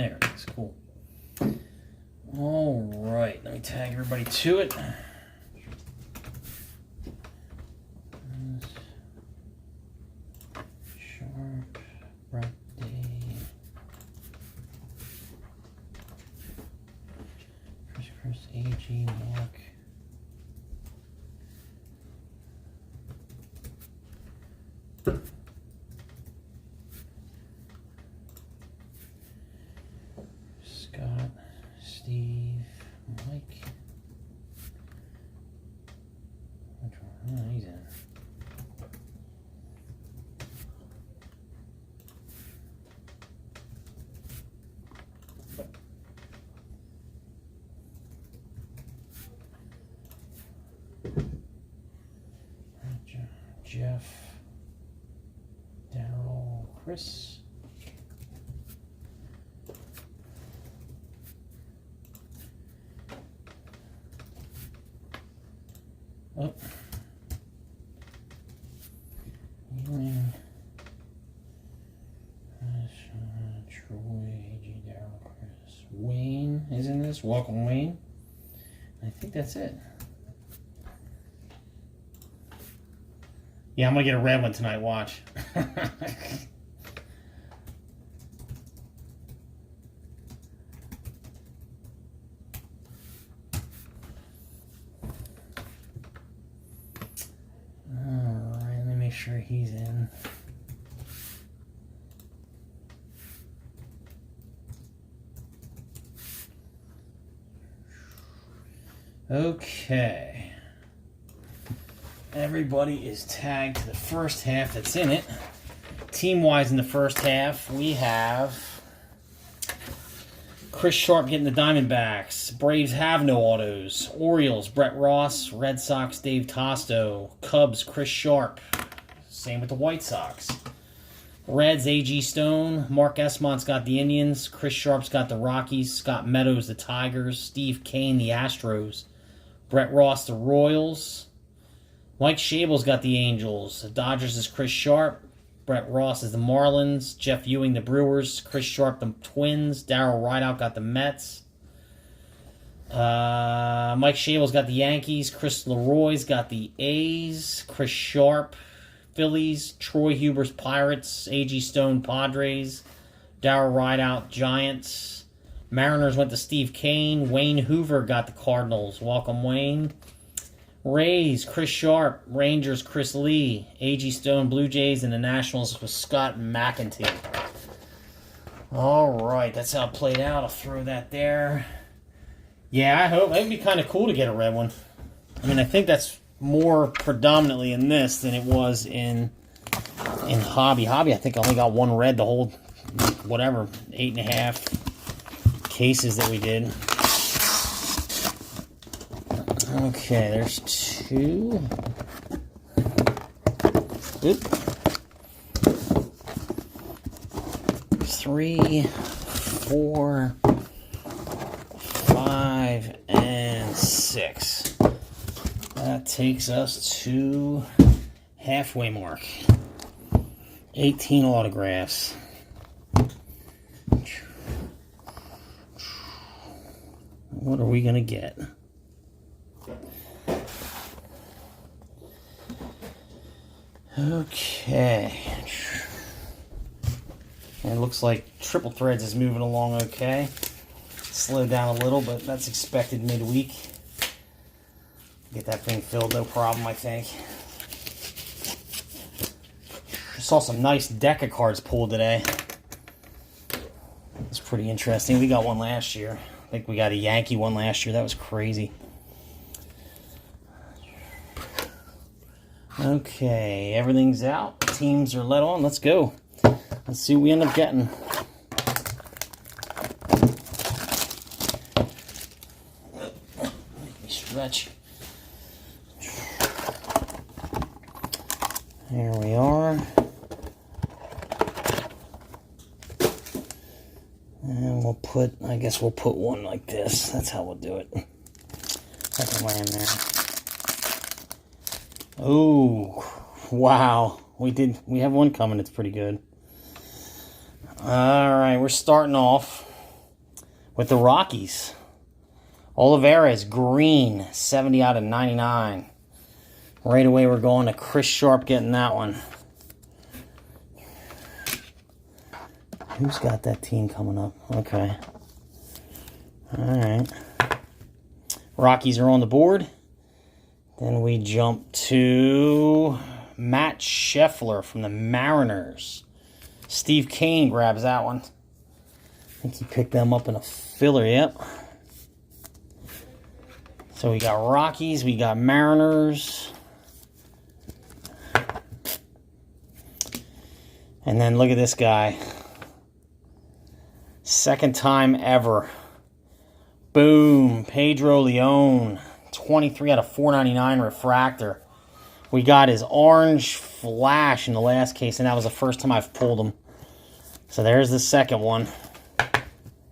There it is. Cool. All right. Let me tag everybody to it. Sharp, Birthday. Chris, AG, Mark. Scott, Steve, Mike. Which one? Oh, he's in. Jeff, Daryl, Chris. Oh. Ewing. Troy, AG, Daryl, Chris. Wayne is in this. Welcome, Wayne. I think that's it. Yeah, I'm going to get a red one tonight. Watch. Alright, let me make sure he's in. Okay. Everybody is tagged to the first half that's in it. Team-wise in the first half, we have Chris Sharp getting the Diamondbacks. Braves have no autos. Orioles, Brett Ross. Red Sox, Dave Tosto. Cubs, Chris Sharp. Same with the White Sox. Reds, A.G. Stone. Mark Esmont's got the Indians. Chris Sharp's got the Rockies. Scott Meadows, the Tigers. Steve Kane, the Astros. Brett Ross, the Royals. Mike Shable's got the Angels. The Dodgers is Chris Sharp. Brett Ross is the Marlins. Jeff Ewing, the Brewers. Chris Sharp, the Twins. Darryl Rideout got the Mets. Mike Shable's got the Yankees. Chris Leroy's got the A's. Chris Sharp, Phillies. Troy Huber's Pirates. A.G. Stone, Padres. Darryl Rideout, Giants. Mariners went to Steve Kane. Wayne Hoover got the Cardinals. Welcome, Wayne. Rays, Chris Sharp. Rangers, Chris Lee. A.G. Stone, Blue Jays, and the Nationals with Scott McEntee. All right, that's how it played out. I'll throw that there. Yeah, I hope. It would be kind of cool to get a red one. I mean, I think that's more predominantly in this than it was in Hobby. Hobby, I think I only got one red the whole, whatever, 8.5 cases that we did. Okay, there's 2. Oop. 3, 4, 5, and 6. That takes us to halfway mark. 18 autographs. What are we going to get? Okay. And it looks like Triple Threads is moving along okay. Slowed down a little, but that's expected midweek. Get that thing filled, no problem, I think. Saw some nice deck of cards pulled today. It's pretty interesting. We got one last year. I think we got a Yankee one last year. That was crazy. Okay, everything's out. Teams are let on. Let's go. Let's see what we end up getting. Make me stretch. Here we are. And we'll put, I guess we'll put one like this. That's how we'll do it. That can land there. Oh, wow. We have one coming. It's pretty good. All right, we're starting off with the Rockies. Olivares, green, 70 out of 99. Right away, we're going to Chris Sharp getting that one. Who's got that team coming up? Okay. All right. Rockies are on the board. Then we jump to Matt Scheffler from the Mariners. Steve Kane grabs that one. I think he picked them up in a filler, yep. So we got Rockies, we got Mariners. And then look at this guy. Second time ever. Boom. Pedro Leon. 23 out of 499 refractor. We got his orange flash in the last case, and that was the first time I've pulled him. So there's the second one.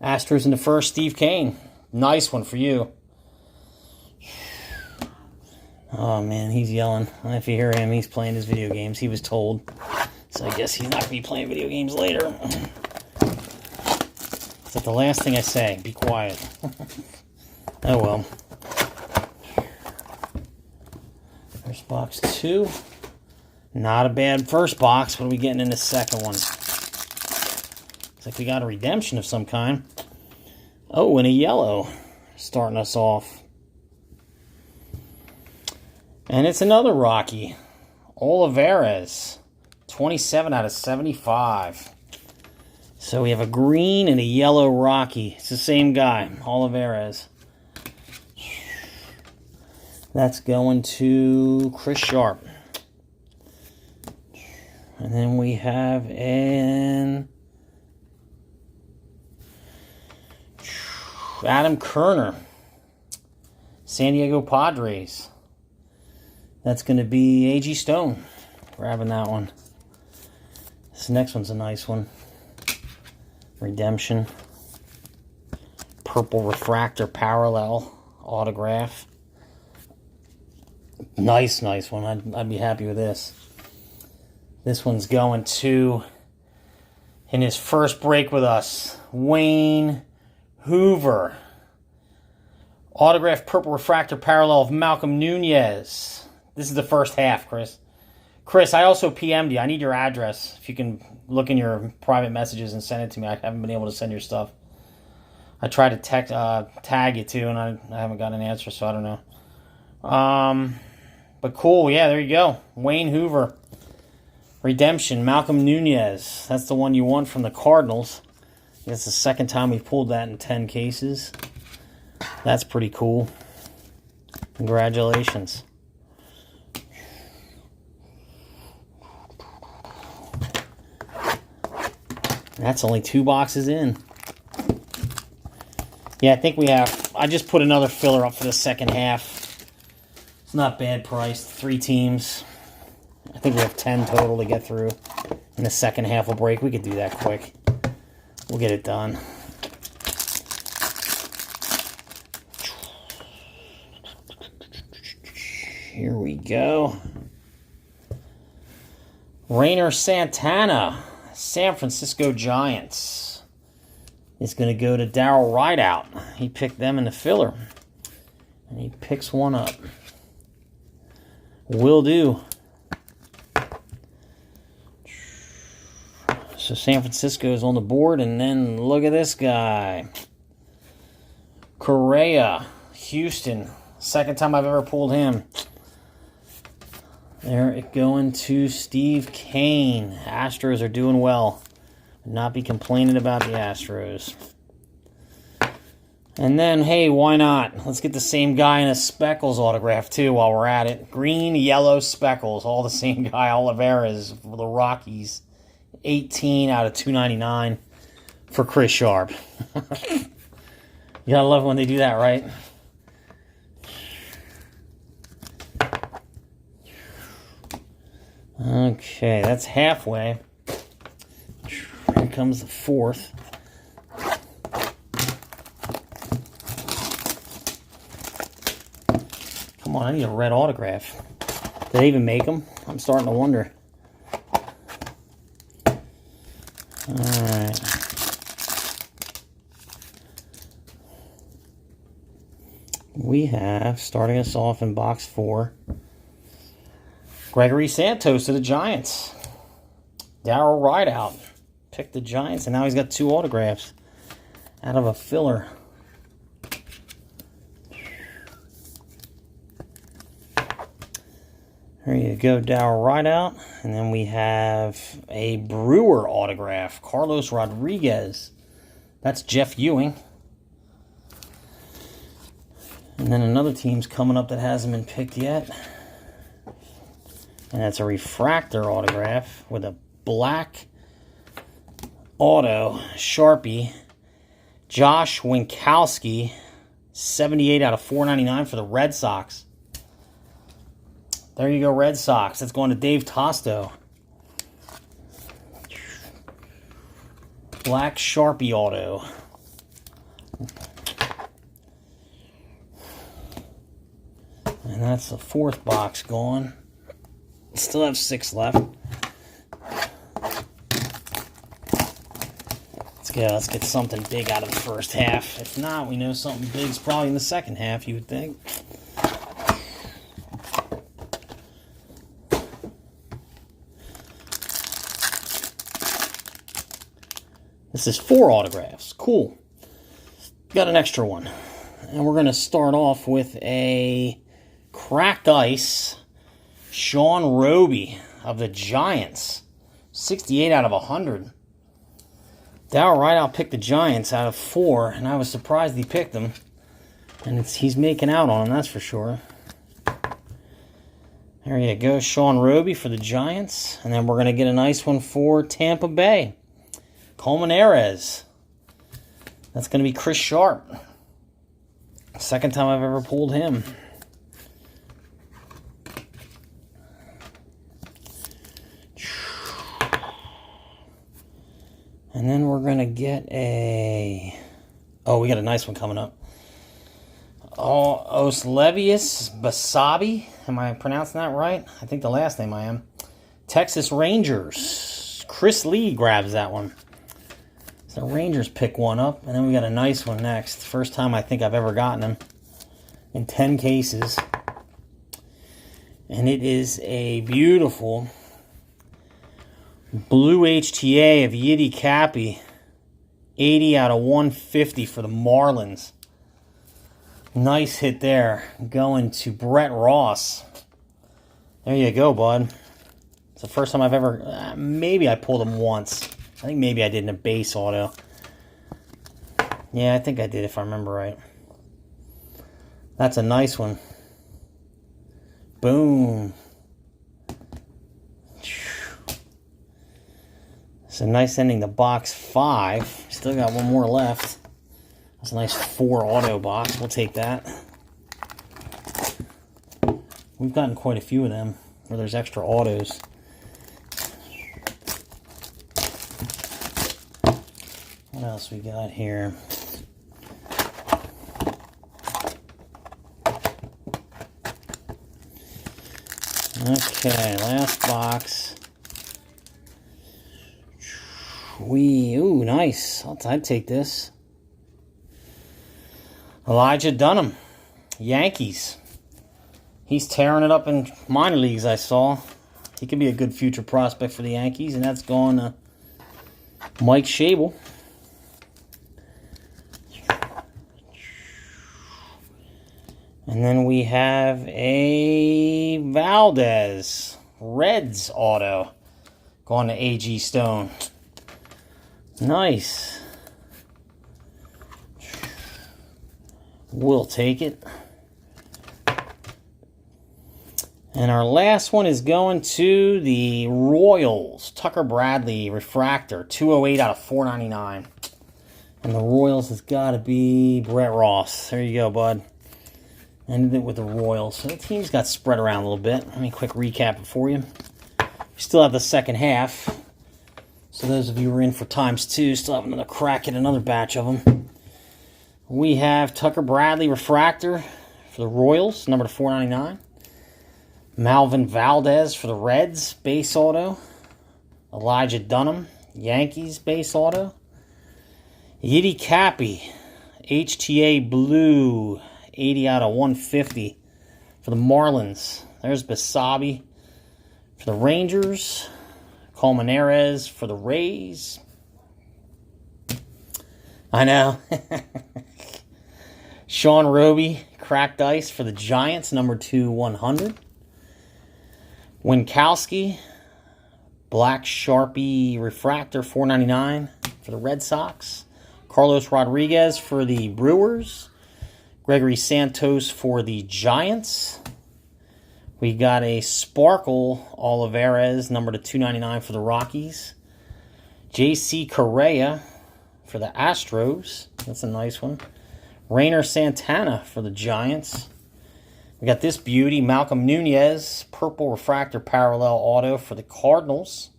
Astros in the first, Steve Kane. Nice one for you. Oh, man, he's yelling. If you hear him, he's playing his video games. He was told. So I guess he's not going to be playing video games later. Is that the last thing I say? Be quiet. Oh, well. There's box 2. Not a bad first box. What are we getting in the second one? Looks like we got a redemption of some kind. Oh, and a yellow. Starting us off. And it's another Rocky. Olivares. 27 out of 75. So we have a green and a yellow Rocky. It's the same guy, Olivares. That's going to Chris Sharp. And then we have an Adam Kerner. San Diego Padres. That's going to be A.G. Stone. Grabbing that one. This next one's a nice one. Redemption. Purple refractor parallel autograph. Nice one. I'd be happy with this. This one's going to, in his first break with us, Wayne Hoover. Autographed purple refractor parallel of Malcolm Nunez. This is the first half, Chris. Chris, I also PM'd you. I need your address. If you can look in your private messages and send it to me. I haven't been able to send your stuff. I tried to tag you too, and I haven't got an answer, so I don't know. But cool, yeah, there you go. Wayne Hoover. Redemption, Malcolm Nunez. That's the one you want from the Cardinals. It's the second time we've pulled that in 10 cases. That's pretty cool. Congratulations. That's only 2 boxes in. Yeah, I think we have... I just put another filler up for the second half. It's not bad priced. 3 teams. I think we have 10 total to get through. In the second half will break. We could do that quick. We'll get it done. Here we go. Rainer Santana, San Francisco Giants. It's going to go to Darryl Rideout. He picked them in the filler. And he picks one up. Will do. So San Francisco is on the board. And then look at this guy. Correa, Houston. Second time I've ever pulled him. There it going to Steve Kane. Astros are doing well. Not be complaining about the Astros. And then, hey, why not? Let's get the same guy in a Speckles autograph, too, while we're at it. Green, yellow, Speckles. All the same guy, Olivares, for the Rockies. 18 out of 299 for Chris Sharp. You gotta love when they do that, right? Okay, that's halfway. Here comes the fourth. Come on, I need a red autograph. Did they even make them? I'm starting to wonder. Alright. we have, starting us off in box 4, Gregory Santos to the Giants. Darryl Rideout picked the Giants, and now he's got 2 autographs out of a filler. There you go, Darryl Rideout. And then we have a Brewer autograph, Carlos Rodriguez. That's Jeff Ewing. And then another team's coming up that hasn't been picked yet. And that's a refractor autograph with a black auto Sharpie. Josh Winkowski, 78 out of 499 for the Red Sox. There you go, Red Sox. That's going to Dave Tosto. Black Sharpie auto. And that's the 4th box gone. Still have 6 left. Let's get something big out of the first half. If not, we know something big's probably in the second half, you would think. This is 4 autographs. Cool. Got an extra one. And we're going to start off with a cracked ice Sean Roby of the Giants. 68 out of 100. Darryl Rideout picked the Giants out of 4, and I was surprised he picked them. And he's making out on them, that's for sure. There you go, Sean Roby for the Giants. And then we're going to get a nice one for Tampa Bay. Colmenares. That's going to be Chris Sharp. Second time I've ever pulled him. And then we're going to get a... Oh, we got a nice one coming up. Oslevius Basabi. Am I pronouncing that right? I think the last name I am. Texas Rangers. Chris Lee grabs that one. So Rangers pick one up. And then we got a nice one next. First time I think I've ever gotten them. In 10 cases. And it is a beautiful blue HTA of Yiddy Cappy. 80 out of 150 for the Marlins. Nice hit there. Going to Brett Ross. There you go, bud. It's the first time I've ever... maybe I pulled him once. I think maybe I did in a base auto. Yeah, I think I did if I remember right. That's a nice one. Boom. It's a nice ending to box 5. Still got one more left. That's a nice 4 auto box. We'll take that. We've gotten quite a few of them where there's extra autos. What else we got here? Okay, last box. Ooh, nice. I'd take this. Elijah Dunham, Yankees. He's tearing it up in minor leagues, I saw. He could be a good future prospect for the Yankees, and that's going to Mike Schabel. And then we have a Valdez, Reds auto, going to A.G. Stone. Nice. We'll take it. And our last one is going to the Royals. Tucker Bradley refractor, 208 out of 499. And the Royals has got to be Brett Ross. There you go, bud. Ended it with the Royals. So the teams got spread around a little bit. Let me quick recap it for you. We still have the second half. So those of you who are in for ×2 still have another crack at another batch of them. We have Tucker Bradley refractor for the Royals, number to 499. Malvin Valdez for the Reds, base auto. Elijah Dunham, Yankees, base auto. Yiddy Cappy, HTA Blue, 80 out of 150 for the Marlins. There's Basabe for the Rangers. Colmenares for the Rays. I know. Sean Roby, cracked ice for the Giants, number 2/100. Winkowski, black Sharpie refractor, $4.99 for the Red Sox. Carlos Rodriguez for the Brewers. Gregory Santos for the Giants. We got a Sparkle Olivares, number /299 for the Rockies. J.C. Correa for the Astros. That's a nice one. Rainer Santana for the Giants. We got this beauty, Malcolm Nunez, purple refractor parallel auto for the Cardinals.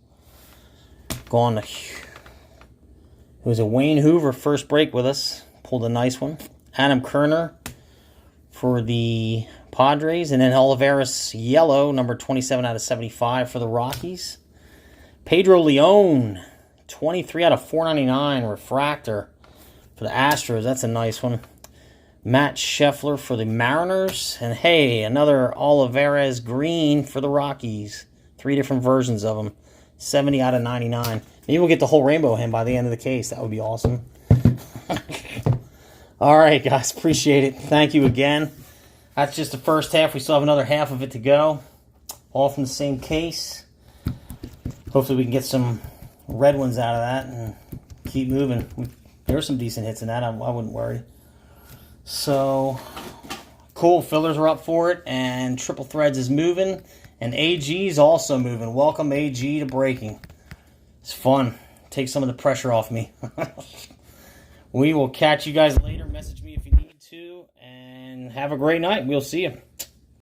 Going to... It was a Wayne Hoover first break with us. Pulled a nice one. Adam Kerner for the Padres. And then Olivares yellow, number 27 out of 75 for the Rockies. Pedro Leon, 23 out of 499 refractor for the Astros. That's a nice one. Matt Scheffler for the Mariners. And hey, another Olivares green for the Rockies. 3 different versions of them. 70 out of 99. Maybe we'll get the whole rainbow of him by the end of the case. That would be awesome. All right, guys. Appreciate it. Thank you again. That's just the first half. We still have another half of it to go. All from the same case. Hopefully we can get some red ones out of that and keep moving. There are some decent hits in that. I wouldn't worry. So, cool. Fillers are up for it. And Triple Threads is moving. And AG is also moving. Welcome, AG, to breaking. It's fun. Take some of the pressure off me. We will catch you guys later. Message me if you need to. And have a great night. We'll see you.